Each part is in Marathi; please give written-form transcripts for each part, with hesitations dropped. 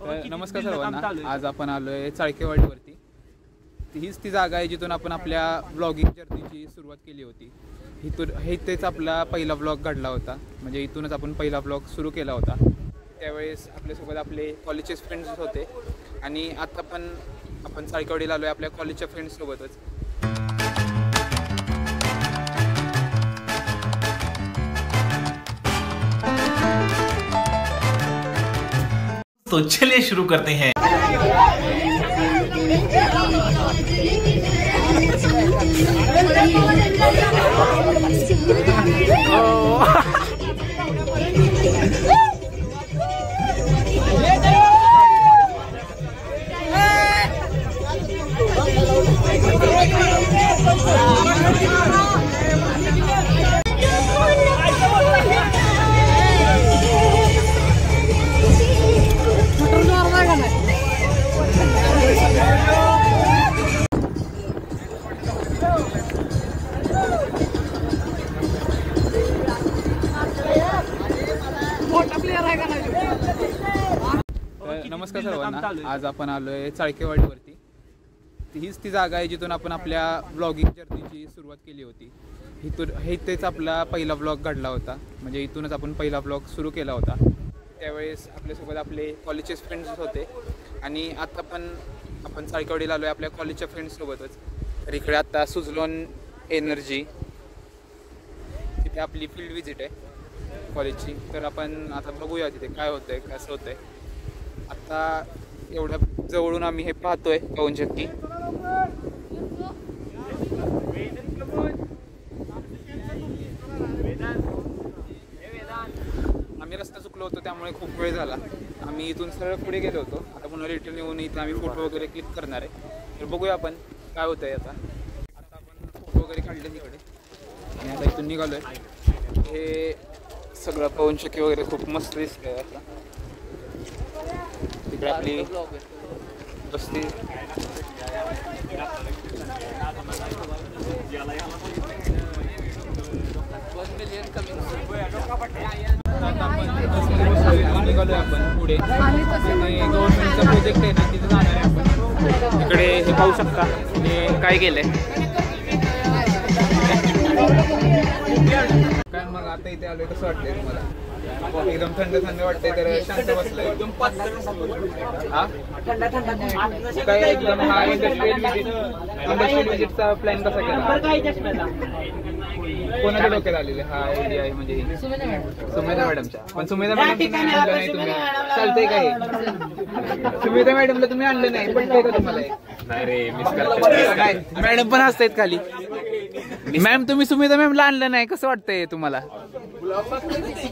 नमस्कार सर्वांना. आज आपण आलोय चाळकेवाडीवरती. हीच ती जागा आहे जिथून आपण आपल्या ब्लॉगिंग जर्नीची सुरुवात केली होती. इथेच आपला पहिला ब्लॉग घडला होता, म्हणजे इथूनच आपण पहिला ब्लॉग सुरू केला होता. त्यावेळेस आपल्यासोबत आपले कॉलेजचे फ्रेंड्स होते आणि आता पण आपण चाळकेवाडीला आलोय आपल्या कॉलेजच्या फ्रेंड्ससोबतच. तो चलिए शुरू करते हैं. नमस्कार सर्वांना. आज आपण आलोय चाळकेवाडीवरती. हीच ती जागा आहे जिथून आपण आपल्या ब्लॉगिंग जर्नीची सुरुवात केली होती. इथेच आपला पहिला ब्लॉग घडला होता, म्हणजे इथूनच आपण पहिला ब्लॉग सुरू केला होता. त्यावेळेस आपल्यासोबत आपले कॉलेजचे फ्रेंड्स होते आणि आता पण आपण चाळकेवाडीला आलोय आपल्या कॉलेजच्या फ्रेंड्ससोबतच. तर इकडे आता सुझलॉन एनर्जी तिथे आपली फील्ड विजिट आहे कॉलेजची. तर आपण आता बघूया तिथे काय होतंय, कसं होतंय. आता एवढ्या जवळून आम्ही हे पाहतोय पवन चक्की. आम्ही रस्ता चुकलो होतो त्यामुळे खूप वेळ झाला. आम्ही इथून सरळ पुढे गेलो होतो. आता पुन्हा रिटर्न येऊन इथे आम्ही फोटो वगैरे क्लिक करणार आहे. तर बघूया आपण काय होतंय. आता आपण फोटो वगैरे काढले तिकडे आणि आता इथून निघालोय. हे सगळं पवन चक्की वगैरे खूप मस्त दिसतंय. आता तिकडे आपली बसती. निघालोय आपण पुढे. गव्हर्नमेंटचा प्रोजेक्ट आहे ना, तिथे जाणार आहे आपण. इकडे हे पाहू शकता आणि काय केलंय काय. मग आता इथे आलोय, कसं वाटतंय तुम्हाला? एकदम थंड थंड वाटतंय, तर शांत बसलंय. हा काय एकदम. हा इंडस्ट्रियल विजिटचा प्लॅन कसा केला? कोणाच्या डोक्यात आलेले हा आयडिया आहे? म्हणजे सुमेधा मॅडमच्या. पण सुमेधा मॅडम तुम्ही आणलं नाही, तुम्ही चालतंय काय? सुमेधा मॅडमला तुम्ही आणलं नाही, पण काय का तुम्हाला? नाही रे, मिस काय मॅडम पण हसतायत खाली. मॅम तुम्ही सुमेधा मॅमला आणलं नाही, कसं वाटतंय तुम्हाला?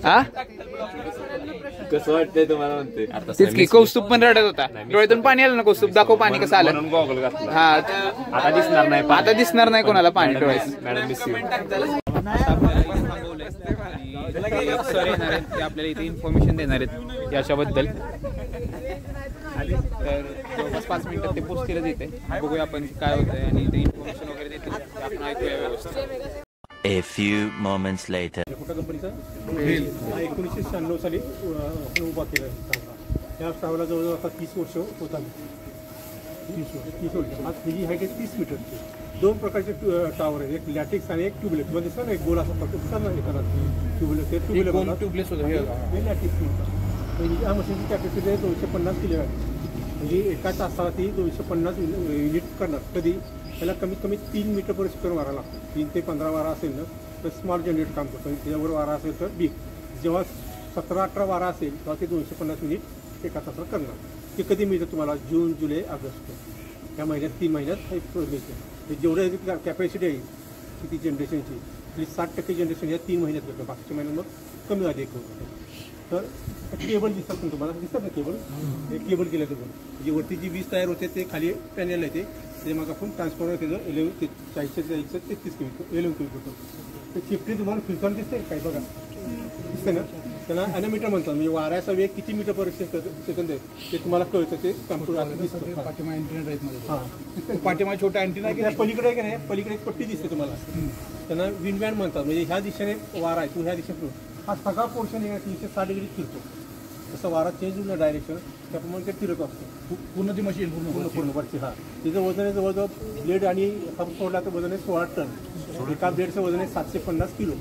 हा कसं वाटतंय तुम्हाला? म्हणते तेच की. कौस्तुभ पण रडत होता, डोळ्यातून पाणी आलं ना. कौस्तुभ दाखव पाणी कसं आलं. हा आता दिसणार नाही, आता दिसणार नाही कोणाला पाणी डोळ्यात. Madam miss you. सर येणार आहेत, ते आपल्याला इथे इन्फॉर्मेशन देणार आहेत याच्याबद्दल. तर जवळपास 5 मिनिटात ते पोस्ट इथे. बघूया आपण काय होतंय आणि ते इन्फॉर्मेशन वगैरे देतील, ते आपण ऐकूया व्यवस्थित. A few moments later. मोठा कंपनीचा 1996 साली आपण उभा केला आहे. त्या टावरला जवळजवळ आता 30 वर्ष होत आली. 30 वर्ष. आज त्याची हाईट आहे 30 मीटरची. 2 प्रकारचे टावर आहेत, एक लॅटिक्स आणि एक ट्यूबलेस. म्हणजे सर एक गोल असा पडतो सर नाही करत. ट्यूबलेस ट्यूबलेस होतं हे लॅटिक्स म्हणतात. म्हणजे या मशीनची कॅपॅसिटी आहे 250 किलोवॅट. म्हणजे एका तासाला ती 250 युनिट करणार. कधी त्याला कमीत कमी 3 मीटर पर सेकंड वारा लागतो. 3 ते 15 वारा असेल ना तर स्मॉल जनरेटर काम करतो. त्याच्यावर वारा असेल तर बिग. जेव्हा 17-18 वारा असेल तेव्हा ते 250 मिनिट एका तासाला करणार. ते कधी मिळतं तुम्हाला? जून, जुलै, ऑगस्ट या महिन्यात 3 महिन्यात एक मिळतं. जेवढं कॅपॅसिटी आहे किती जनरेशनची, ती 60% जनरेशन या 3 महिन्यात करतं. बाकीच्या महिन्यात मग कमी झाली एक होतं. तर केबल दिसतात पण तुम्हाला दिसतात ना केबल. हे केबल केलं तर म्हणजे वरती जी वीज तयार होते ते खाली पॅनेल आहे ते मग आपण ट्रान्सफॉर्मर त्याचं 40-33 केवी 11 केवी करतो. ते चिपटी तुम्हाला फिरताना दिसते काय बघा, दिसते ना. त्याला ॲनोमीटर म्हणतात. म्हणजे वाऱ्याचा वेग किती मीटर पर सेकंद आहे ते तुम्हाला कळतं. ते कॉम्प्युटर दिसतं. पाठीमा अँटिना टाईपमध्ये. हां पाठीमा छोटा अँटिना आहे की पलीकडे आहे की नाही, पलीकडे एक पट्टी दिसते तुम्हाला. त्यांना विंड बँड म्हणतात. म्हणजे ह्या दिशेने वारा आहे, तू ह्या दिशेने हा सगळा पोर्शन 360 डिग्री फिरतो. जसं वारा चेंज होईल डायरेक्शन त्याप्रमाणे ते फिरत असतं पूर्ण ती मशीन पूर्ण वरची. हां तिचं वजन आहे जवळजवळ ब्लेड आणि पंप सोडला तर वजन आहे 16 टन. एका ब्लेडचं वजन आहे 750 किलो.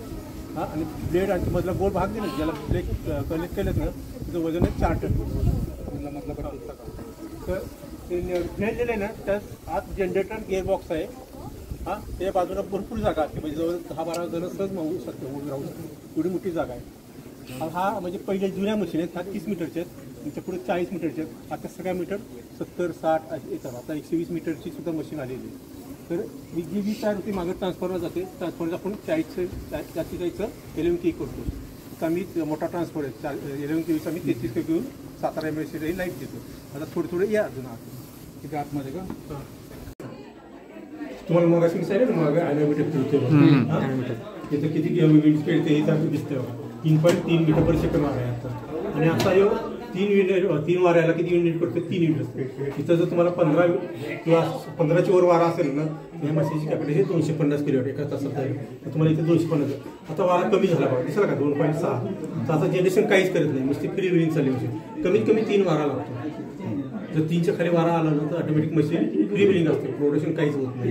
हां आणि ब्लेड आणि मधला गोल भाग दिला ज्याला ब्लेड कलेक्ट केलेत ना तिचं वजन आहे 4 टन. तर ते दिलं आहे ना त्यात आत जनरेटर गिअरबॉक्स आहे. हां त्या बाजूला भरपूर जागा असते म्हणजे जवळ 10-12 जण सहज मावू शकते उभी राहू शकते एवढी मोठी जागा आहे. हा म्हणजे पहिल्या जुन्या मशीन आहेत. ह्या 30 मीटरच्या आहेत. तुमच्या पुढे 40 मीटरच्या आहेत. आता सगळ्या मीटर 70-60 येतात. आता 120 मीटरची सुद्धा मशीन आलेली आहे. तर जी 20 तार होती मागं ट्रान्सफॉर्मर जाते. ट्रान्सफॉर्मर आपण 40 जास्तीत जायचं 11 के करतो. तर आम्ही मोठा ट्रान्सफॉर्मर आहे 11 केवीचा आम्ही 33 के घेऊन सातारा एमएससीलाही लाईट देतो. आता थोडे या अजून किती आतमध्ये का तुम्हाला मग अशी सांगितलं ना मागं ॲनोमीटर फिरतो तिथं किती विंड स्पीड ते हे दिसते बघा 3.3 मीटर पर सेकंड वारा आहे आता. आणि आता यो 3 वाऱ्याला किती युनिट करतो 3 युनिट. तिथं जर तुम्हाला 15 किंवा 15च्या वर वारा असेल ना या मशीनची कॅपॅसिटी 250 किलोवॅट एका तासात आहे. तर तुम्हाला इथे 250. आता वारा कमी झाला बघा दिसला का 2.6. तर आता जनरेशन काहीच करत नाही नुसती फ्री व्हिलिंग चालली मशीन. कमीत कमी 3 वारा लागतो. जर 3च्या खाली वारा आला ना तर ऑटोमॅटिक मशीन फ्री व्हिलिंग असते. प्रोडक्शन काहीच होत नाही.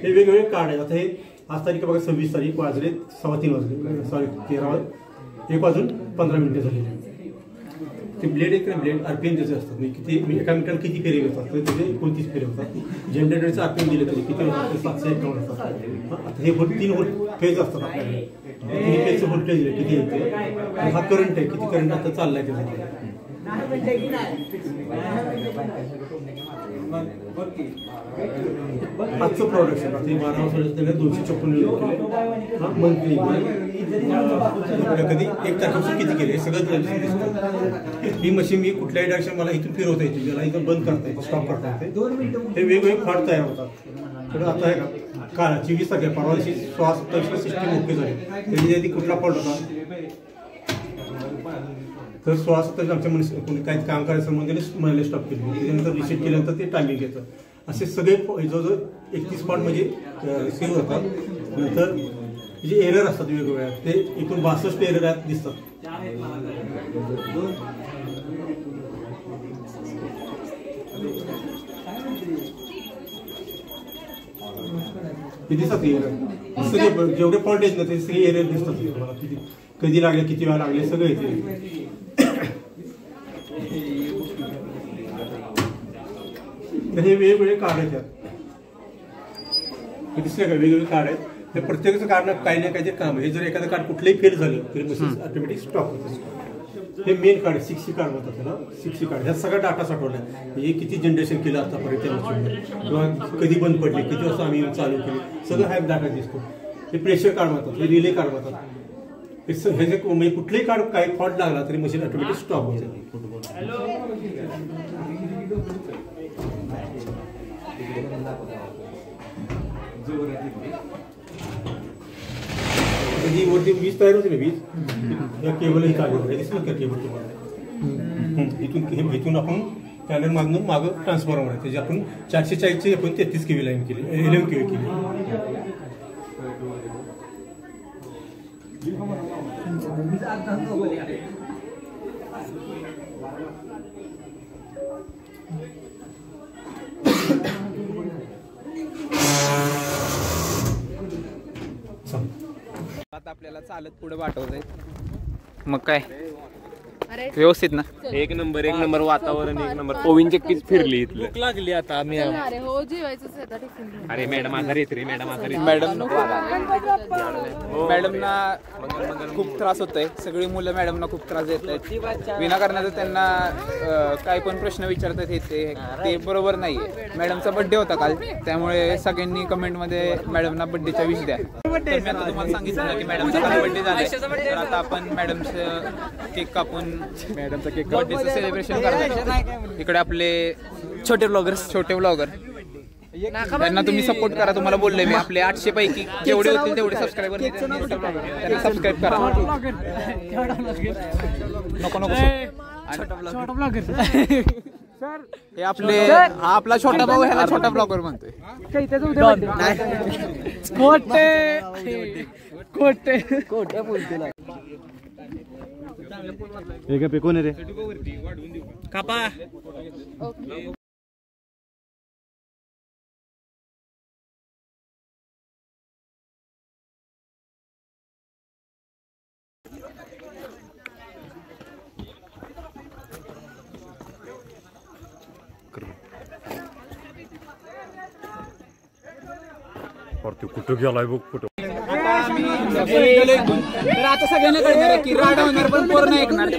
हे वेगवेगळे कार्ड आहेत. आता हे आज तारीख बघा 26 तारीख वाजले 3:15 वाजले सॉरी 1 वाजून 15 मिनिटं झालेली. ते ब्लेड एक ब्लेड आरपीएम त्याचे असतात म्हणजे किती एका मिनिटाला किती फेरे होतात तर त्याचे 29 फेरे होतात. जनरेटरचं आरपीएम दिले तरी किती होतात 751 असतात. आता हे 3 फेज असतात आपल्याकडे. 3 फेजचं व्होल्टेज दिले किती येते. हा करंट आहे किती करंट आता चाललाय त्याचा. आजचं प्रोडक्शन आता 12 वर्षाचं 256 मंथली कधी 1 तारखेपासून किती केले हे सगळं दिसतं. ही मशीन मी कुठल्याही डायरेक्शन मला इथून फिरवता येते ज्याला इथं बंद करता येते स्टॉप करता येते. हे वेगवेगळे फॉल्ट तयार होतात. तर आता आहे का 24 तारखेला परवा दिवशी 16-27 सिस्टीम ओके झाली. त्याची आधी कुठला फॉल्ट होता तर 16-27 आमच्या कोणी काही काम करायचं म्हणजे स्टॉप केली. त्याच्यानंतर रिसेट केल्यानंतर ते टायमिंग घेतं. असे सगळे जवळजवळ 31 पॉईंट म्हणजे सेव्ह होतात. नंतर जे एरर असतात वेगवेगळ्या ते एकूण 62 एरर आहेत दिसतात. दिसतात एरर सगळे जेवढे फॉल्ट आहेत ना ते सगळे एरर दिसतात तुम्हाला. किती कधी लागले किती वेळा लागले सगळे येते. तर हे वेगवेगळे कार्ड आहेत. हे दिसले का वेगवेगळे कार्ड आहेत. हे प्रत्येकाचं कारण काही ना काही काम आहे. हे जर एखादं कार्ड कुठलंही फेल झालं तरी मशीन ऑटोमॅटिक स्टॉप होते. हे मेन कार्ड 6C कार्ड होतं त्याला 6C कार्ड. ह्यात सगळा डाटा साठवला आहे. हे किती जनरेशन केलं आतापर्यंत त्या मशीनमध्ये किंवा कधी बंद पडले किती वाजता आम्ही चालू केली सगळं हा डाटा दिसतो. हे प्रेशर कार्ड म्हणतात. हे रिले कार्ड म्हणतात. हे जे म्हणजे कुठलंही कार्ड काही फॉल्ट लागला तरी मशीन ऑटोमॅटिक स्टॉप होते. जी वरती वीज तयार होती ना वीज या केबल ही चालू दिसलं का केबल तुम्हाला इथून आपण पॅनल मागून मागं ट्रान्सफॉर्मर आहे त्याची आपण 440ची आपण 33 केवी लाईन केली 11 केवी केली. आता आपल्याला चालत पुढे पाठवतंय. मग काय व्यवस्थित ना. एक नंबर वातावरण एक नंबर. ओविन चक्कीच फिरली इथलं. भूक लागली आता आम्ही. अरे मॅडम आजारी येत रे मॅडम आजारी. मॅडमना खूप त्रास होतोय. सगळी मुलं मॅडमना खूप त्रास देत आहेत. विनाकारणाचं त्यांना काही पण प्रश्न विचारतात येते ते बरोबर नाहीये. मॅडमचा बर्थडे होता काल त्यामुळे सगळ्यांनी कमेंटमध्ये मॅडमना बर्थडेच्या विश द्या. तर मी आता तुम्हाला सांगितलं ना की मॅडमचा काल बर्थडे झाला तर आता आपण मॅडमचं केक कापून मॅडमचा केक बर्थडेचं सेलिब्रेशन करणार. इकडे आपले छोटे ब्लॉगर त्यांना तुम्ही सपोर्ट करा. तुम्हाला बोलले मी आपले 800 पैकी जेवढे होतील तेवढे सबस्क्रायबर त्यांना सबस्क्राईब करा. नको हे आपले आपला छोटा भाऊ ह्याला छोटा ब्लॉगर म्हणतोय. एक पे कोण रे कापा कुठं गेलाय बघ फोटो आता आम्ही गेलो इथून. तर आता सगळ्यांना कळणार आहे की राडा होणार पण पोरं नाही ऐकणार.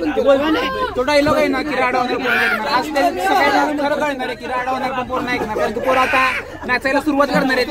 तो डायलॉग आहे ना की राडा होणार पोरं नाही ऐकणार. आज ते सगळ्यांना खरं कळणार आहे की राडा होणार पण पोरं नाही ऐकणार. कारण की पोरं आता नाचायला सुरुवात करणार आहे.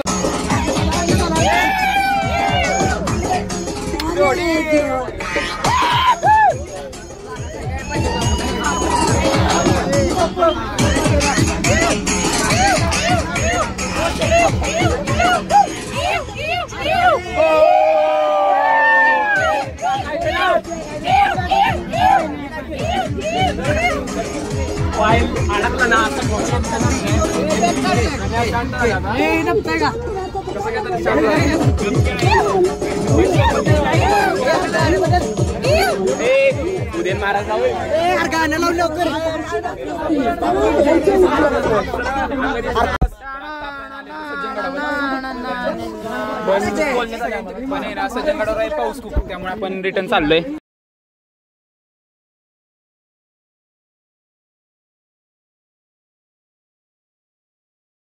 अडकला ना उद्या महाराज सज्जनगडावर आहे पाऊस खूप त्यामुळे आपण रिटर्न चाललोय.